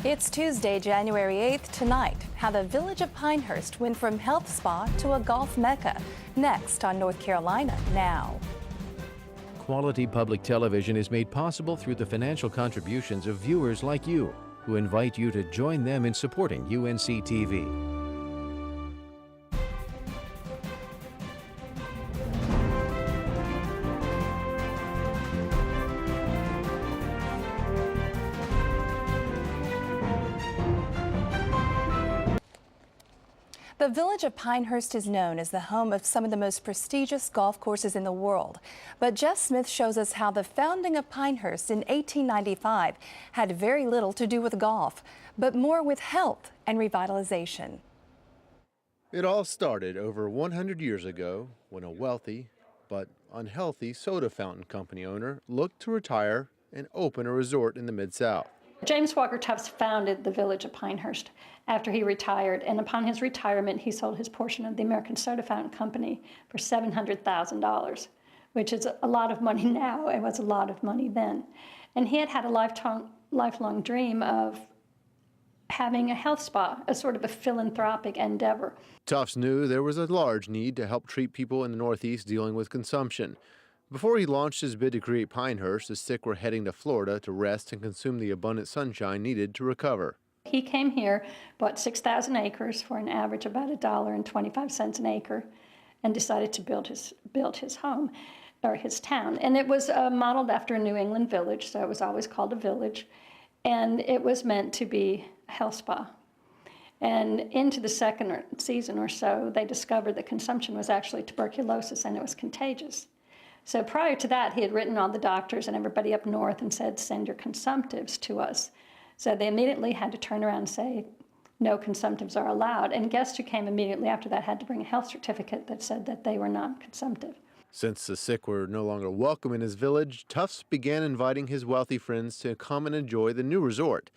It's Tuesday, January 8th. Tonight, how the Village of Pinehurst went from health spa to a golf mecca. Next on North Carolina Now. Quality public television is made possible through the financial contributions of viewers like you, who invite you to join them in supporting UNCTV. The Village of Pinehurst is known as the home of some of the most prestigious golf courses in the world. But Jess Smith shows us how the founding of Pinehurst in 1895 had very little to do with golf, but more with health and revitalization. It all started over 100 years ago when a wealthy but unhealthy soda fountain company owner looked to retire and open a resort in the Mid-South. James Walker Tufts founded the Village of Pinehurst after he retired, and upon his retirement, he sold his portion of the American Soda Fountain Company for $700,000, which is a lot of money now. It was a lot of money then. And he had had a lifelong dream of having a health spa, a sort of a philanthropic endeavor. Tufts knew there was a large need to help treat people in the Northeast dealing with consumption. Before he launched his bid to create Pinehurst, the sick were heading to Florida to rest and consume the abundant sunshine needed to recover. He came here, bought 6,000 acres for an average of about $1.25 an acre, and decided to build his home, or his town. And it was modeled after a New England village, so it was always called a village, and it was meant to be a health spa. And into the second season or so, they discovered that consumption was actually tuberculosis, and it was contagious. So prior to that, he had written all the doctors and everybody up north and said, send your consumptives to us. So they immediately had to turn around and say, no consumptives are allowed. And guests who came immediately after that had to bring a health certificate that said that they were non-consumptive. Since the sick were no longer welcome in his village, Tufts began inviting his wealthy friends to come and enjoy the new resort.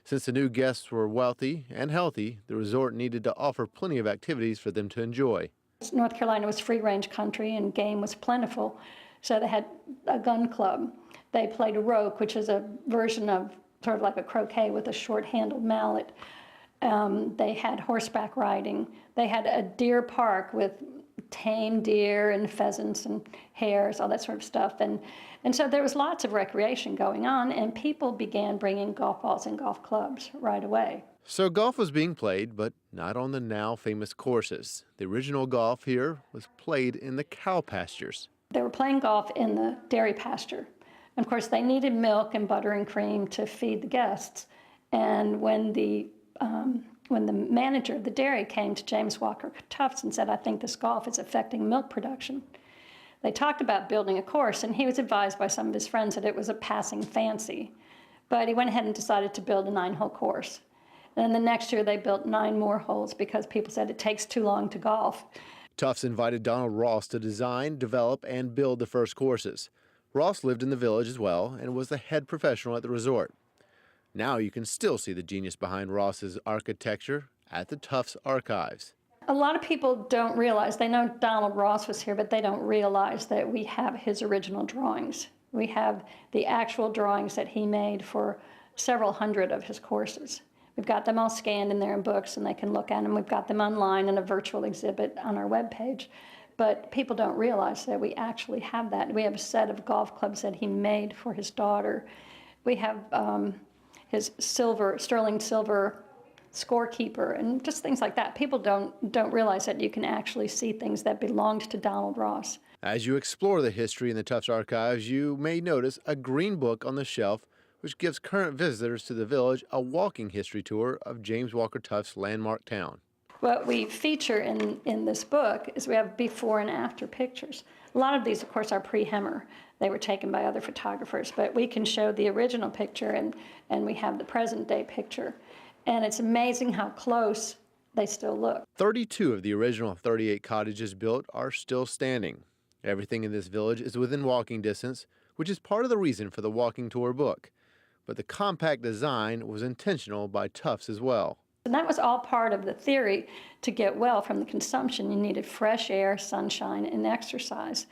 Since the new guests were wealthy and healthy, the resort needed to offer plenty of activities for them to enjoy. North Carolina was free-range country and game was plentiful, so they had a gun club. They played a roque, which is a version of sort of like a croquet with a short-handled mallet. They had horseback riding. They had a deer park with tame deer and pheasants and hares, all that sort of stuff. And so there was lots of recreation going on, and people began bringing golf balls and golf clubs right away. So golf was being played, but not on the now famous courses. The original golf here was played in the cow pastures. They were playing golf in the dairy pasture. And of course, they needed milk and butter and cream to feed the guests. And when the manager of the dairy came to James Walker Tufts and said, I think this golf is affecting milk production, they talked about building a course, and he was advised by some of his friends that it was a passing fancy. But he went ahead and decided to build a 9-hole course. And then the next year, they built 9 more holes because people said it takes too long to golf. Tufts invited Donald Ross to design, develop, and build the first courses. Ross lived in the village as well and was the head professional at the resort. Now you can still see the genius behind Ross's architecture at the Tufts archives. A lot of people don't realize, they know Donald Ross was here, but they don't realize that we have his original drawings. We have the actual drawings that he made for several hundred of his courses. We've got them all scanned in there in books, and they can look at them. We've got them online in a virtual exhibit on our webpage. But people don't realize that we actually have that. We have a set of golf clubs that he made for his daughter. We have his sterling silver scorekeeper and just things like that. People don't realize that you can actually see things that belonged to Donald Ross. As you explore the history in the Tufts archives, you may notice a green book on the shelf which gives current visitors to the village a walking history tour of James Walker Tufts' landmark town. What we feature in this book is we have before and after pictures. A lot of these, of course, are pre-Hemmer. They were taken by other photographers, but we can show the original picture and we have the present-day picture. And it's amazing how close they still look. 32 of the original 38 cottages built are still standing. Everything in this village is within walking distance, which is part of the reason for the walking tour book. But the compact design was intentional by Tufts as well. And that was all part of the theory. To get well from the consumption, you needed fresh air, sunshine, and exercise.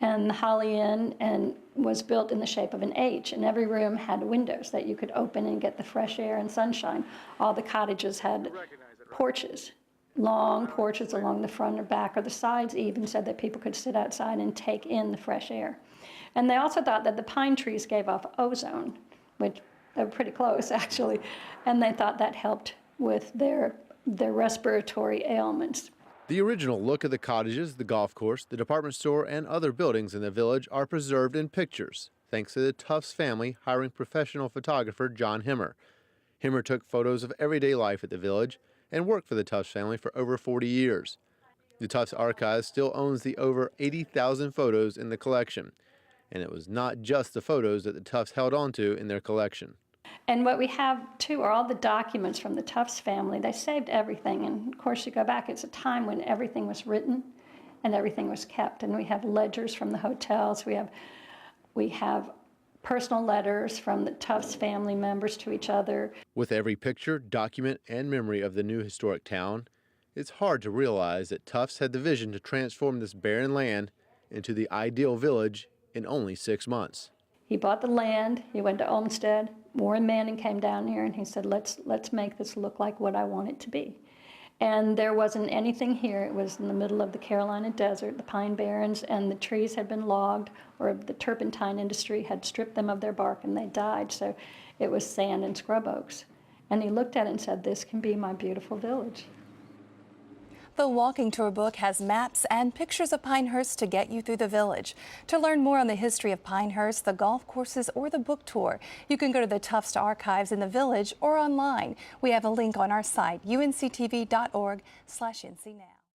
And the Holly Inn and was built in the shape of an H, and every room had windows that you could open and get the fresh air and sunshine. All the cottages had porches, long porches along the front or back or the sides even, so that people could sit outside and take in the fresh air. And they also thought that the pine trees gave off ozone, which they were pretty close actually, and they thought that helped with their respiratory ailments. The original look of the cottages, the golf course, the department store, and other buildings in the village are preserved in pictures, thanks to the Tufts family hiring professional photographer John Himmer. Himmer took photos of everyday life at the village and worked for the Tufts family for over 40 years. The Tufts Archives still owns the over 80,000 photos in the collection, and it was not just the photos that the Tufts held onto in their collection. And what we have, too, are all the documents from the Tufts family. They saved everything. And, of course, you go back, it's a time when everything was written and everything was kept. And we have ledgers from the hotels. We have personal letters from the Tufts family members to each other. With every picture, document, and memory of the new historic town, it's hard to realize that Tufts had the vision to transform this barren land into the ideal village in only 6 months. He bought the land, he went to Olmsted. Warren Manning came down here and he said, let's make this look like what I want it to be. And there wasn't anything here. It was in the middle of the Carolina Desert, the pine barrens, and the trees had been logged, or the turpentine industry had stripped them of their bark and they died. So it was sand and scrub oaks. And he looked at it and said, this can be my beautiful village. The walking tour book has maps and pictures of Pinehurst to get you through the village. To learn more on the history of Pinehurst, the golf courses, or the book tour, you can go to the Tufts Archives in the village or online. We have a link on our site, unctv.org/NCNow.